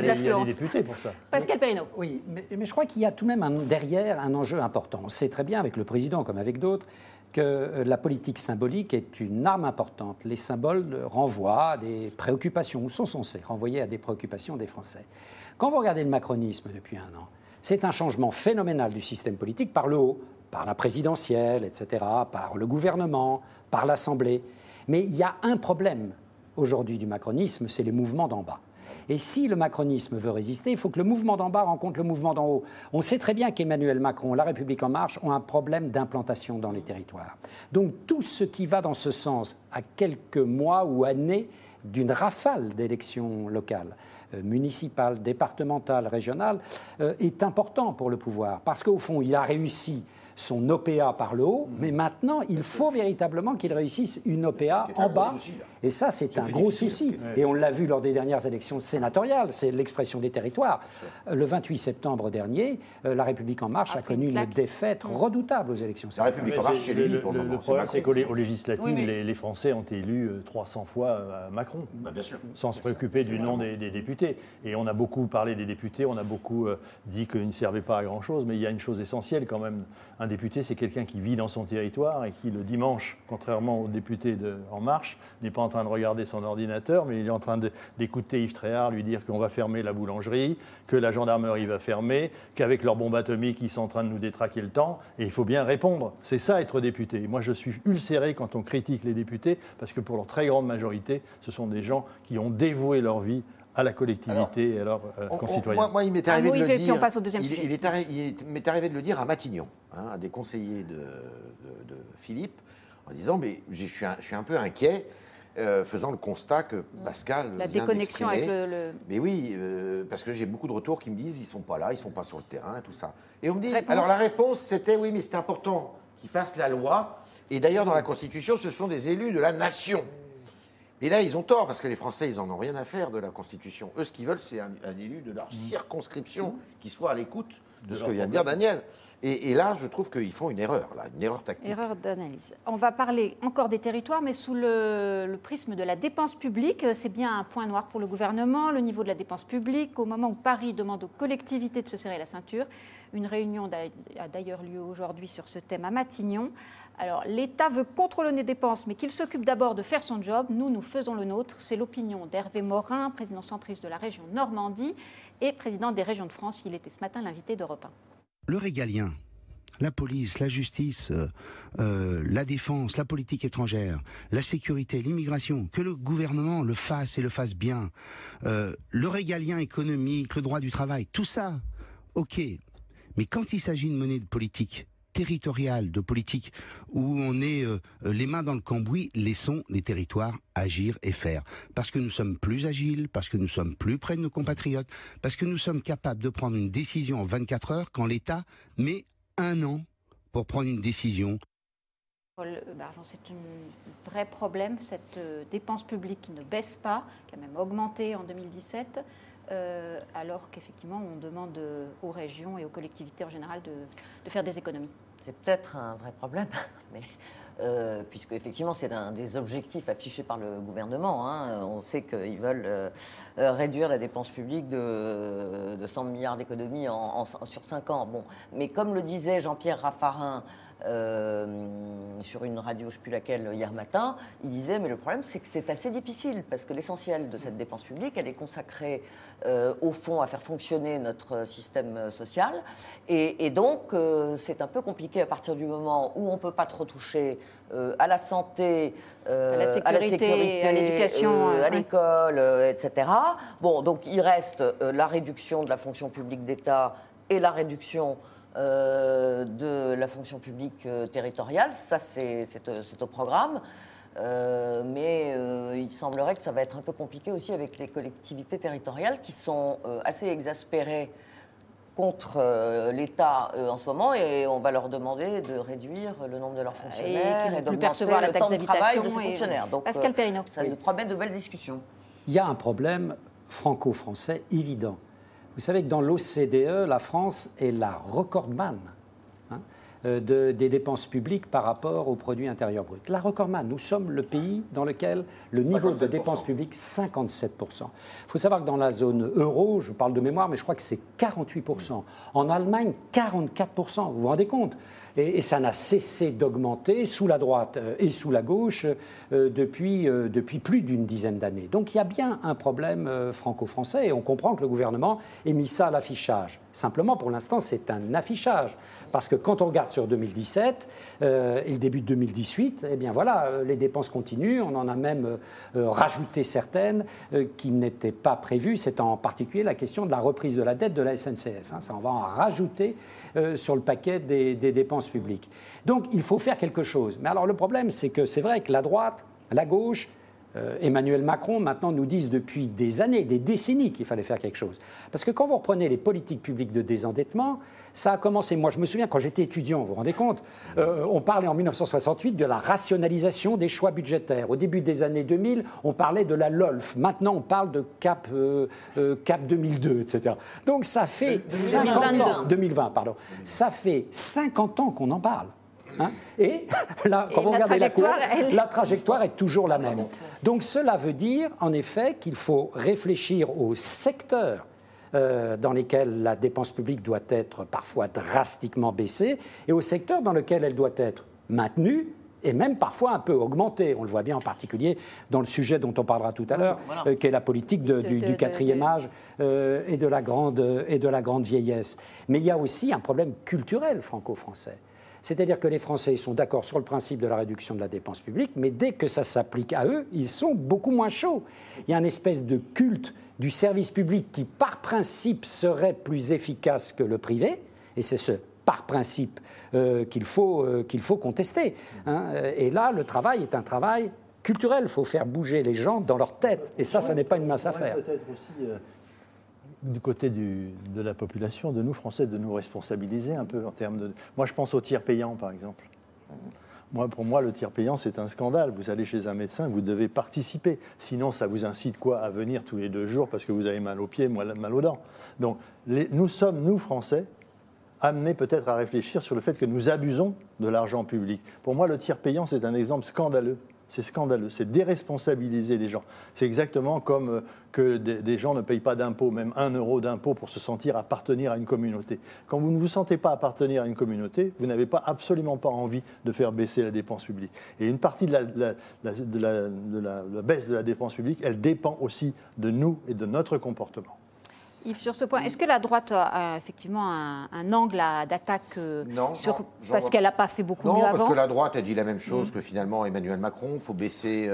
de l'affluence. Députés pour ça. Pascal Perrineau. Oui, mais je crois qu'il y a tout de même derrière un enjeu important. On sait très bien, avec le président comme avec d'autres, que la politique symbolique est une arme importante. Les symboles renvoient à des préoccupations, ou sont censés renvoyer à des préoccupations des Français. Quand vous regardez le macronisme depuis un an, c'est un changement phénoménal du système politique par le haut, par la présidentielle, etc., par le gouvernement, par l'Assemblée. Mais il y a un problème aujourd'hui du macronisme, c'est les mouvements d'en bas. Et si le macronisme veut résister, il faut que le mouvement d'en bas rencontre le mouvement d'en haut. On sait très bien qu'Emmanuel Macron, La République En Marche, ont un problème d'implantation dans les territoires. Donc tout ce qui va dans ce sens, à quelques mois ou années d'une rafale d'élections locales, municipales, départementales, régionales, est important pour le pouvoir. Parce qu'au fond, il a réussi son OPA par le haut, mais maintenant, il faut véritablement qu'il réussisse une OPA en bas. Et ça, c'est un gros souci. Et on l'a vu lors des dernières élections sénatoriales, c'est l'expression des territoires. Le 28 septembre dernier, La République En Marche a connu une défaite redoutable aux élections sénatoriales. La République En Marche, chez lui, pour le moment. Le problème, c'est qu'aux législatives, les Français ont élu 300 fois Macron, bien sûr. sans se préoccuper du nom des députés. Et on a beaucoup parlé des députés, on a beaucoup dit qu'ils ne servaient pas à grand-chose, mais il y a une chose essentielle quand même. Un député, c'est quelqu'un qui vit dans son territoire et qui, le dimanche, contrairement aux députés En Marche, n'est pas en train de regarder son ordinateur, mais il est en train d'écouter Yves Tréhard lui dire qu'on va fermer la boulangerie, que la gendarmerie va fermer, qu'avec leurs bombes atomiques, ils sont en train de nous détraquer le temps. Et il faut bien répondre. C'est ça, être député. Et moi, je suis ulcéré quand on critique les députés, parce que pour leur très grande majorité, ce sont des gens qui ont dévoué leur vie à la collectivité et à leurs concitoyens. Moi, il m'est arrivé de le dire. On passe au deuxième sujet. Il m'est arrivé de le dire à Matignon, à des conseillers de Philippe, en disant mais je suis un peu inquiet, faisant le constat que Pascal la vient déconnexion avec d'exprimer. Mais oui, parce que j'ai beaucoup de retours qui me disent ils sont pas là, ils sont pas sur le terrain, tout ça. Et on me dit alors la réponse c'était oui, mais c'est important qu'ils fassent la loi. Et d'ailleurs dans la Constitution, ce sont des élus de la nation. Et là, ils ont tort, parce que les Français, ils n'en ont rien à faire de la Constitution. Eux, ce qu'ils veulent, c'est un élu de leur circonscription qui soit à l'écoute de ce que vient de dire Daniel. Et là, je trouve qu'ils font une erreur tactique. Erreur d'analyse. On va parler encore des territoires, mais sous le prisme de la dépense publique. C'est bien un point noir pour le gouvernement, le niveau de la dépense publique. Au moment où Paris demande aux collectivités de se serrer la ceinture, une réunion a d'ailleurs lieu aujourd'hui sur ce thème à Matignon. Alors, l'État veut contrôler les dépenses, mais qu'il s'occupe d'abord de faire son job. Nous faisons le nôtre. C'est l'opinion d'Hervé Morin, président centriste de la région Normandie et président des régions de France. Il était ce matin l'invité d'Europe 1. Le régalien, la police, la justice, la défense, la politique étrangère, la sécurité, l'immigration, que le gouvernement le fasse et le fasse bien. Le régalien économique, le droit du travail, tout ça, ok. Mais quand il s'agit de mener de politique territoriale, de politique où on est les mains dans le cambouis, laissons les territoires agir et faire. Parce que nous sommes plus agiles, parce que nous sommes plus près de nos compatriotes, parce que nous sommes capables de prendre une décision en 24 heures quand l'État met 1 an pour prendre une décision. Paul Bargeon, c'est un vrai problème, cette dépense publique qui ne baisse pas, qui a même augmenté en 2017. Alors qu'effectivement, on demande aux régions et aux collectivités en général de faire des économies. C'est peut-être un vrai problème, mais, puisque effectivement c'est un des objectifs affichés par le gouvernement. On sait qu'ils veulent réduire la dépense publique de 100 milliards d'économies sur 5 ans. Bon. Mais comme le disait Jean-Pierre Raffarin, sur une radio, je ne sais plus laquelle, hier matin, il disait mais le problème c'est que c'est assez difficile parce que l'essentiel de cette dépense publique elle est consacrée au fond à faire fonctionner notre système social et donc c'est un peu compliqué à partir du moment où on ne peut pas trop toucher à la santé, à la sécurité, à l'éducation, à l'école, etc. Bon, donc il reste la réduction de la fonction publique d'État et la réduction de la fonction publique territoriale, ça c'est au programme, mais il semblerait que ça va être un peu compliqué aussi avec les collectivités territoriales qui sont assez exaspérées contre l'État en ce moment et on va leur demander de réduire le nombre de leurs fonctionnaires et d'augmenter le temps de travail de ces fonctionnaires. Donc Pascal Perrineau. ça nous promet de belles discussions. Il y a un problème franco-français évident. Vous savez que dans l'OCDE, la France est la recordman des dépenses publiques par rapport au produit intérieur brut. La recordman, nous sommes le pays dans lequel le niveau de dépenses publiques, 57%. Il faut savoir que dans la zone euro, je parle de mémoire, mais je crois que c'est 48%. En Allemagne, 44%. Vous vous rendez compte ? Et ça n'a cessé d'augmenter sous la droite et sous la gauche depuis plus d'une dizaine d'années. Donc il y a bien un problème franco-français et on comprend que le gouvernement ait mis ça à l'affichage. Simplement, pour l'instant, c'est un affichage. Parce que quand on regarde sur 2017 et le début de 2018, eh bien voilà, les dépenses continuent. On en a même rajouté certaines qui n'étaient pas prévues. C'est en particulier la question de la reprise de la dette de la SNCF. Ça, on va en rajouter sur le paquet des dépenses publiques. Donc, il faut faire quelque chose. Mais alors, le problème, c'est que c'est vrai que la droite, la gauche, Emmanuel Macron, maintenant, nous disent depuis des années, des décennies qu'il fallait faire quelque chose. Parce que quand vous reprenez les politiques publiques de désendettement, ça a commencé, moi je me souviens quand j'étais étudiant, vous vous rendez compte, on parlait en 1968 de la rationalisation des choix budgétaires. Au début des années 2000, on parlait de la LOLF. Maintenant, on parle de CAP 2002, etc. Donc ça fait 50 ans, 2020, pardon. Ça fait 50 ans qu'on en parle. Et là, quand vous regardez la courbe, la trajectoire est toujours la même. Donc cela veut dire, en effet, qu'il faut réfléchir aux secteurs dans lesquels la dépense publique doit être parfois drastiquement baissée et aux secteurs dans lesquels elle doit être maintenue et même parfois un peu augmentée. On le voit bien en particulier dans le sujet dont on parlera tout à l'heure, qui est la politique du quatrième âge et de la grande vieillesse. Mais il y a aussi un problème culturel franco-français. C'est-à-dire que les Français sont d'accord sur le principe de la réduction de la dépense publique, mais dès que ça s'applique à eux, ils sont beaucoup moins chauds. Il y a une espèce de culte du service public qui, par principe, serait plus efficace que le privé, et c'est ce par principe qu'il faut contester. Et là, le travail est un travail culturel. Il faut faire bouger les gens dans leur tête, et ça n'est pas une mince affaire. Peut-être aussi du côté de la population, de nous Français, de nous responsabiliser un peu en termes de... Moi, je pense au tiers payant, par exemple. Pour moi, le tiers payant, c'est un scandale. Vous allez chez un médecin, vous devez participer. Sinon, ça vous incite quoi à venir tous les 2 jours parce que vous avez mal aux pieds, mal aux dents. Donc, nous sommes, nous Français, amenés peut-être à réfléchir sur le fait que nous abusons de l'argent public. Pour moi, le tiers payant, c'est un exemple scandaleux. C'est scandaleux, c'est déresponsabiliser les gens. C'est exactement comme que des gens ne payent pas d'impôts, même 1 euro d'impôt pour se sentir appartenir à une communauté. Quand vous ne vous sentez pas appartenir à une communauté, vous n'avez absolument pas envie de faire baisser la dépense publique. Et une partie de la baisse de la dépense publique, elle dépend aussi de nous et de notre comportement. Yves, sur ce point, est-ce que la droite a effectivement un angle d'attaque parce qu'elle n'a pas fait beaucoup mieux avant ? Non, parce que la droite a dit la même chose que finalement Emmanuel Macron. Il faut baisser,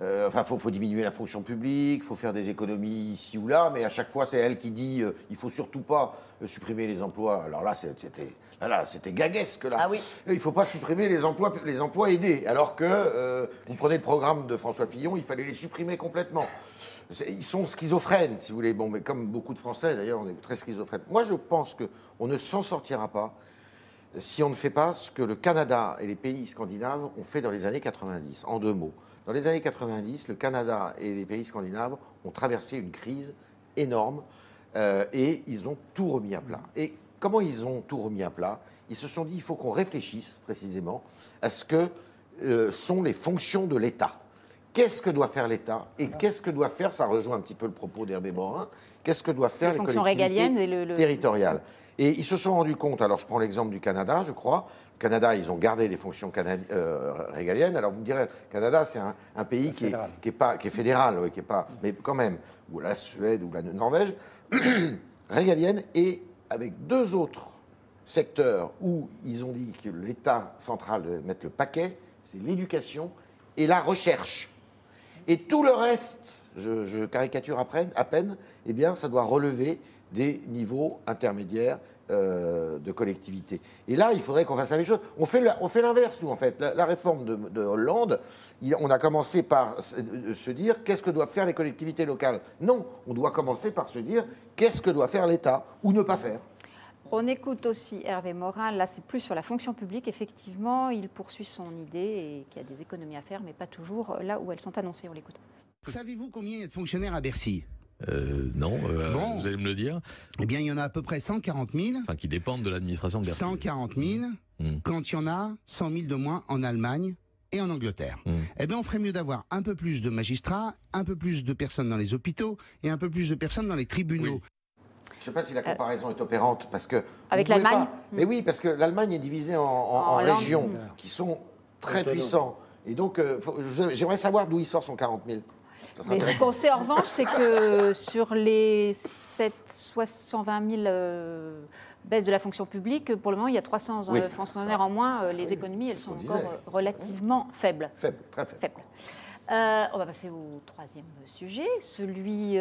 faut diminuer la fonction publique, il faut faire des économies ici ou là, mais à chaque fois, c'est elle qui dit il ne faut surtout pas supprimer les emplois. Alors là, c'était gaguesque. Là. Ah oui. Il ne faut pas supprimer les emplois aidés, alors que vous prenez le programme de François Fillon, il fallait les supprimer complètement. Ils sont schizophrènes, si vous voulez. Bon, mais comme beaucoup de Français, d'ailleurs, on est très schizophrènes. Moi, je pense qu'on ne s'en sortira pas si on ne fait pas ce que le Canada et les pays scandinaves ont fait dans les années 90. En 2 mots. Dans les années 90, le Canada et les pays scandinaves ont traversé une crise énorme et ils ont tout remis à plat. Et comment ils ont tout remis à plat ? Ils se sont dit il faut qu'on réfléchisse précisément à ce que sont les fonctions de l'État. Qu'est-ce que doit faire l'État et qu'est-ce que doit faire, ça rejoint un petit peu le propos d'Hervé Morin, qu'est-ce que doivent faire les collectivités territoriales. Et ils se sont rendus compte, alors je prends l'exemple du Canada, je crois. Le Canada, ils ont gardé des fonctions régaliennes. Alors vous me direz, le Canada, c'est un pays qui est fédéral, oui, qui est pas, mais quand même, ou la Suède ou la Norvège, régalienne, et avec 2 autres secteurs où ils ont dit que l'État central devait mettre le paquet, c'est l'éducation et la recherche. Et tout le reste, je caricature à peine, eh bien, ça doit relever des niveaux intermédiaires de collectivité. Et là, il faudrait qu'on fasse la même chose. On fait l'inverse, nous, en fait. La réforme de Hollande, on a commencé par se dire qu'est-ce que doivent faire les collectivités locales. Non, on doit commencer par se dire qu'est-ce que doit faire l'État ou ne pas faire. On écoute aussi Hervé Morin, là c'est plus sur la fonction publique. Effectivement, il poursuit son idée et qu'il y a des économies à faire, mais pas toujours là où elles sont annoncées. On l'écoute. Savez-vous combien il y a de fonctionnaires à Bercy ? Non, Bon. vous allez me le dire. Eh bien, il y en a à peu près 140 000. Enfin, qui dépendent de l'administration de Bercy. 140 000, quand il y en a 100 000 de moins en Allemagne et en Angleterre. Eh bien, on ferait mieux d'avoir un peu plus de magistrats, un peu plus de personnes dans les hôpitaux et un peu plus de personnes dans les tribunaux. Oui. Je ne sais pas si la comparaison est opérante, parce que... Avec vous pouvez l'Allemagne pas- Mais oui, parce que l'Allemagne est divisée en régions qui sont très puissants. Et donc, j'aimerais savoir d'où il sort son 40 000. Ça serait Mais ce intéressant. qu'on sait en revanche, c'est que sur les 120 000 baisses de la fonction publique, pour le moment, il y a 300 Oui, fonctionnaires en moins. Les économies, elles sont qu'on encore disait. relativement faibles. Faible, très faible. On va passer au troisième sujet, celui